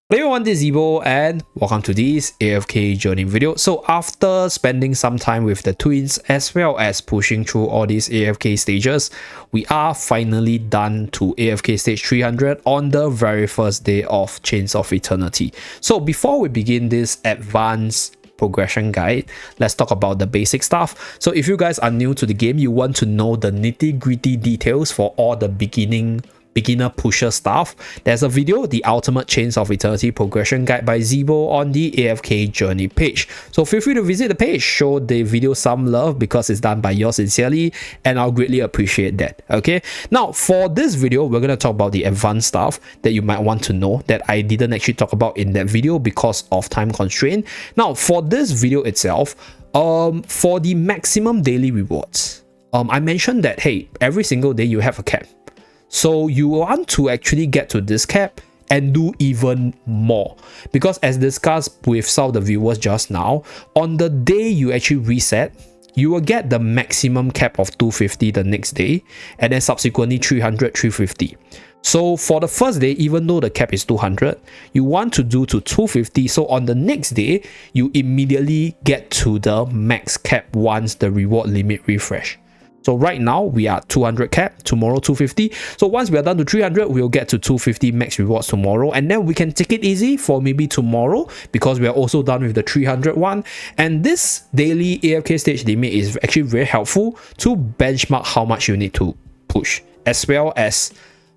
Hello everyone, this is Zeeebo and welcome to this AFK journey video. So after spending some time with the twins as well as pushing through all these AFK stages, we are finally done to AFK stage 300 on the very first day of Chains of Eternity. So before we begin this advanced progression guide, let's talk about the basic stuff. So if you guys are new to the game, you want to know the nitty-gritty details for all the beginner pusher stuff, there's a video, the Ultimate Chains of Eternity Progression Guide by Zeeebo on the AFK Journey page. So feel free to visit the page, show the video some love because it's done by yours sincerely and I'll greatly appreciate that. Okay, now for this video, we're going to talk about the advanced stuff that you might want to know that I didn't actually talk about in that video because of time constraint. Now for this video itself, for the maximum daily rewards, I mentioned that, hey, every single day you have a cap. So you want to actually get to this cap and do even more, because as discussed with some of the viewers just now, on the day you actually reset, you will get the maximum cap of 250 the next day, and then subsequently 300, 350. So for the first day, even though the cap is 200, you want to do to 250. So on the next day, you immediately get to the max cap once the reward limit refresh. So right now we are 200 cap, tomorrow 250. So once we are done to 300, we'll get to 250 max rewards tomorrow, and then we can take it easy for maybe tomorrow because we are also done with the 300 one. And this daily AFK stage limit is actually very helpful to benchmark how much you need to push, as well as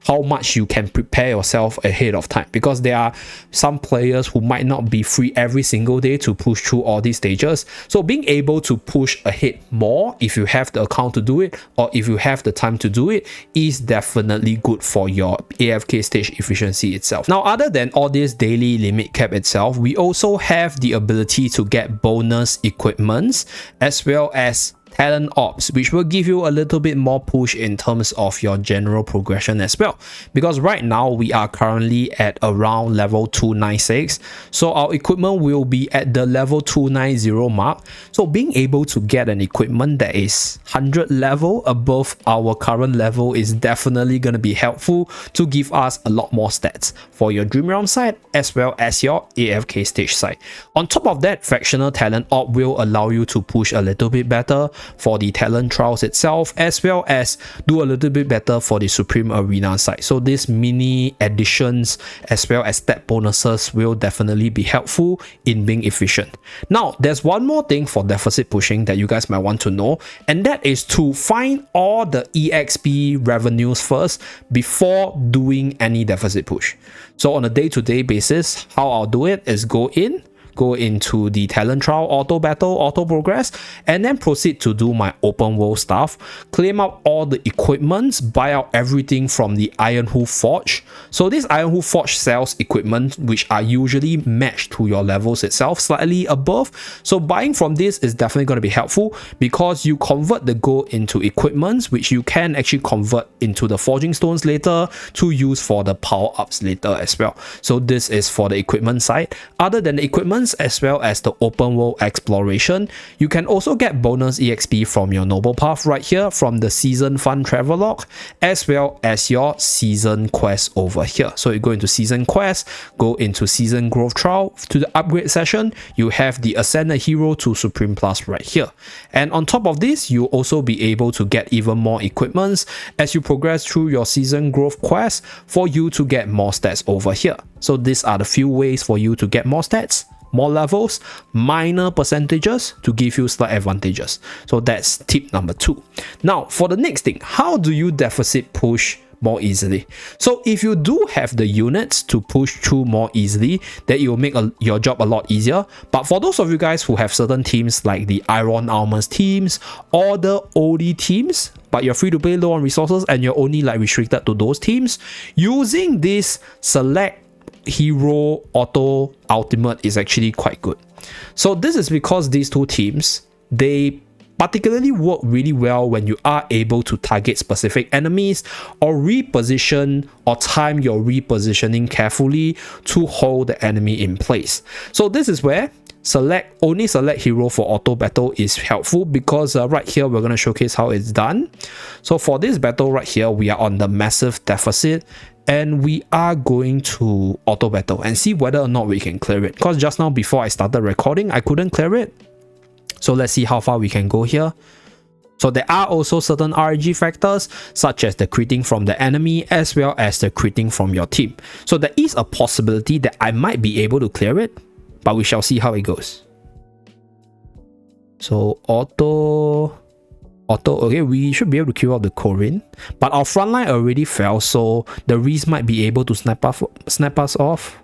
how much you can prepare yourself ahead of time, because there are some players who might not be free every single day to push through all these stages. So being able to push ahead more if you have the account to do it, or if you have the time to do it, is definitely good for your AFK stage efficiency itself. Now, other than all this daily limit cap itself, we also have the ability to get bonus equipments as well as talent orbs, which will give you a little bit more push in terms of your general progression as well, because right now we are currently at around level 296, so our equipment will be at the level 290 mark. So being able to get an equipment that is 100 level above our current level is definitely going to be helpful to give us a lot more stats for your Dream Realm side as well as your AFK stage side. On top of that, fractional talent orb will allow you to push a little bit better for the talent trials itself, as well as do a little bit better for the Supreme Arena side. So these mini additions as well as stat bonuses will definitely be helpful in being efficient. Now there's one more thing for deficit pushing that you guys might want to know, and that is to find all the EXP revenues first before doing any deficit push. So on a day-to-day basis, how I'll do it is go into the talent trial, auto battle, auto progress, and then proceed to do my open world stuff, claim out all the equipments, buy out everything from the Iron Hoof Forge. So this Iron Hoof Forge sells equipment which are usually matched to your levels itself, slightly above. So buying from this is definitely going to be helpful because you convert the gold into equipments, which you can actually convert into the forging stones later to use for the power ups later as well. So this is for the equipment side. Other than the equipment, as well as the open world exploration, you can also get bonus EXP from your noble path right here from the season fun travelogue, as well as your season quest over here. So you go into season quest, go into season growth trial, to the upgrade session, you have the ascend a hero to Supreme Plus right here. And on top of this, you'll also be able to get even more equipments as you progress through your season growth quest for you to get more stats over here. So these are the few ways for you to get more stats, more levels, minor percentages to give you slight advantages. So that's tip number 2. Now for the next thing, how do you deficit push more easily? So if you do have the units to push through more easily, that it will make your job a lot easier. But for those of you guys who have certain teams like the Iron Armors teams or the OD teams, but you're free to play low on resources and you're only like restricted to those teams, using this select hero auto ultimate is actually quite good. So this is because these two teams, they particularly work really well when you are able to target specific enemies or reposition or time your repositioning carefully to hold the enemy in place. So this is where only select hero for auto battle is helpful, because right here we're going to showcase how it's done. So for this battle right here, we are on the massive deficit, and we are going to auto battle and see whether or not we can clear it, because just now before I started recording I couldn't clear it. So let's see how far we can go here. So there are also certain RNG factors, such as the critting from the enemy as well as the critting from your team. So there is a possibility that I might be able to clear it, but we shall see how it goes. So auto, okay, we should be able to kill out the Korin, but our front line already fell, so the Reese might be able to snap us off.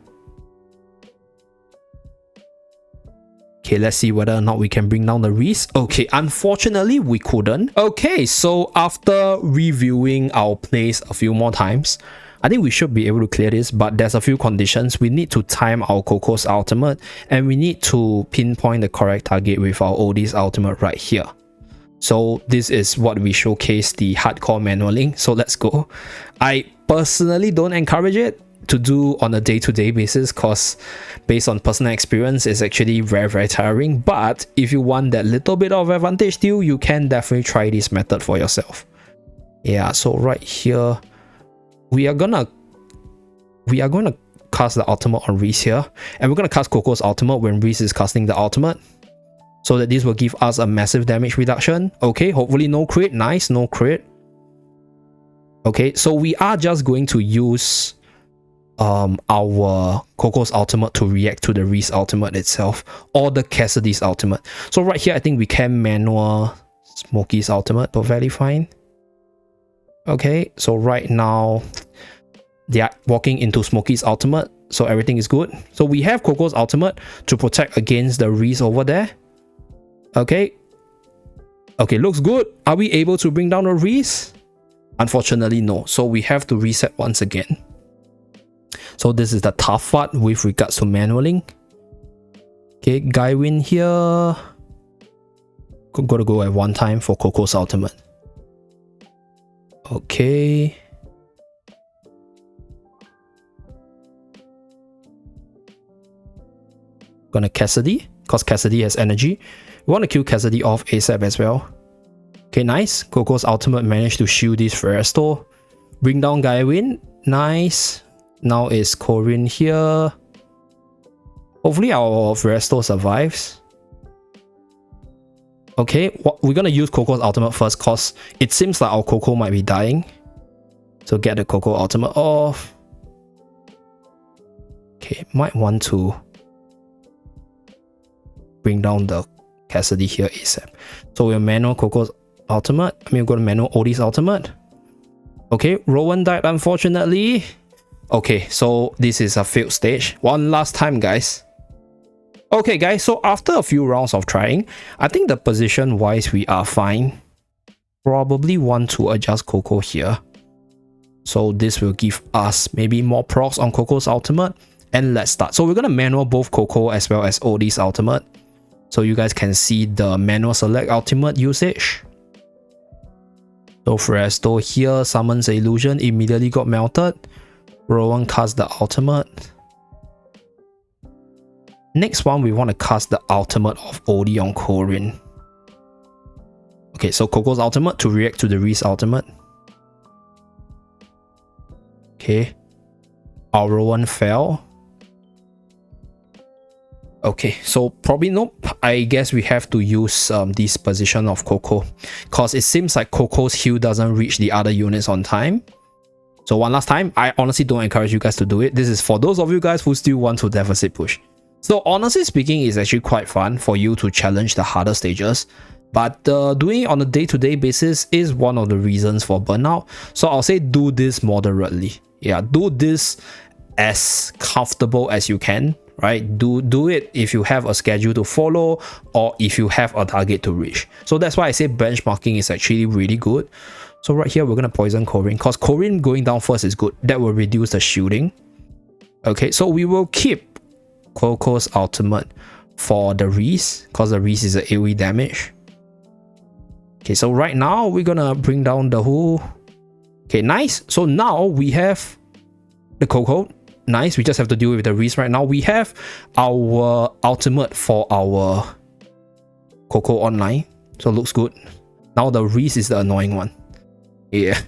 Okay, let's see whether or not we can bring down the Reese. Okay, unfortunately, we couldn't. Okay, so after reviewing our plays a few more times, I think we should be able to clear this, but there's a few conditions. We need to time our Coco's ultimate, and we need to pinpoint the correct target with our Odie's ultimate right here. So this is what we showcase the hardcore manualing. So let's go. I personally don't encourage it to do on a day-to-day basis, because based on personal experience, it's actually very tiring. But if you want that little bit of advantage still, you can definitely try this method for yourself. Yeah, so right here we are gonna cast the ultimate on Reese here, and we're gonna cast Coco's ultimate when Reese is casting the ultimate, so that this will give us a massive damage reduction. Okay, hopefully no crit. Nice, no crit. Okay, so we are just going to use our Coco's ultimate to react to the Reese ultimate itself, or the Cassidy's ultimate. So right here I think we can manual Smokey's ultimate perfectly fine. Okay, so right now they are walking into Smokey's ultimate, so everything is good. So we have Coco's ultimate to protect against the Reese over there. Okay, looks good. Are we able to bring down the Reese? Unfortunately no, so we have to reset once again. So this is the tough part with regards to manualing. Okay, Gaiwin here. Gotta go at one time for Coco's ultimate. Okay. Gonna Cassidy, because Cassidy has energy. We want to kill Cassidy off ASAP as well. Okay, nice. Coco's ultimate managed to shield this Feresto. Bring down Gaiwin. Nice. Now is Korin here. Hopefully our Feresto survives. Okay, we're gonna use Coco's ultimate first, cause it seems like our Coco might be dying. So get the Coco ultimate off. Okay, might want to bring down the Cassidy here ASAP. So we'll manual Coco's ultimate. I mean, we're gonna manual Odie's ultimate. Okay, Rowan died unfortunately. Okay, so this is a failed stage. One last time, guys. Okay, guys, so after a few rounds of trying, I think the position wise we are fine. Probably want to adjust Coco here. So this will give us maybe more procs on Coco's ultimate. And let's start. So we're gonna manual both Coco as well as Odie's ultimate, so you guys can see the manual select ultimate usage. So Feresto here summons the illusion, immediately got melted. Rowan cast the ultimate. Next one, we want to cast the ultimate of Odie on Korin. Okay, so Coco's ultimate to react to the Reese ultimate. Okay. Our Rowan fell. Okay, so probably nope. I guess we have to use this position of Coco, because it seems like Coco's heal doesn't reach the other units on time. So one last time, I honestly don't encourage you guys to do it. This is for those of you guys who still want to deficit push. So honestly speaking, it's actually quite fun for you to challenge the harder stages. But doing it on a day-to-day basis is one of the reasons for burnout. So I'll say do this moderately. Yeah, do this as comfortable as you can, right? Do it if you have a schedule to follow, or if you have a target to reach. So that's why I say benchmarking is actually really good. So right here, we're going to poison Korin, because Korin going down first is good. That will reduce the shielding. Okay, so we will keep Coco's ultimate for the Reese, because the Reese is a AoE damage. Okay, so right now, we're going to bring down the who. Okay, nice. So now we have the Coco. nice. We just have to deal with the Reese right now. We have our ultimate for our Coco online, so looks good. Now the Reese is the annoying one. Yeah.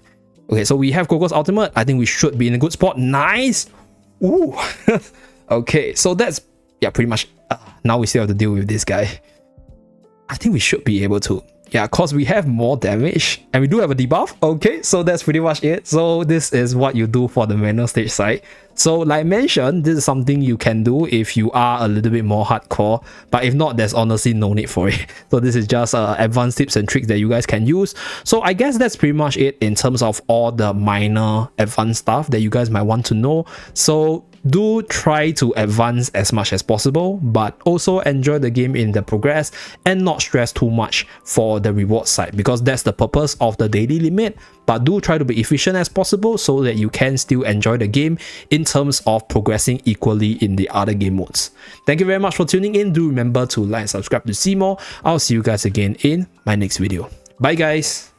Okay, so we have Coco's ultimate. I think we should be in a good spot. Nice. Ooh. Okay, so that's, yeah, pretty much. Now we still have to deal with this guy. I think we should be able to. Yeah, cause we have more damage and we do have a debuff. Okay, so that's pretty much it. So this is what you do for the manual stage side. So like mentioned, this is something you can do if you are a little bit more hardcore, but if not, there's honestly no need for it. So this is just advanced tips and tricks that you guys can use. So I guess that's pretty much it in terms of all the minor advanced stuff that you guys might want to know. So do try to advance as much as possible, but also enjoy the game in the progress and not stress too much for the reward side, because that's the purpose of the daily limit. But do try to be efficient as possible so that you can still enjoy the game in terms of progressing equally in the other game modes. Thank you very much for tuning in. Do remember to like and subscribe to see more. I'll see you guys again in my next video. Bye guys.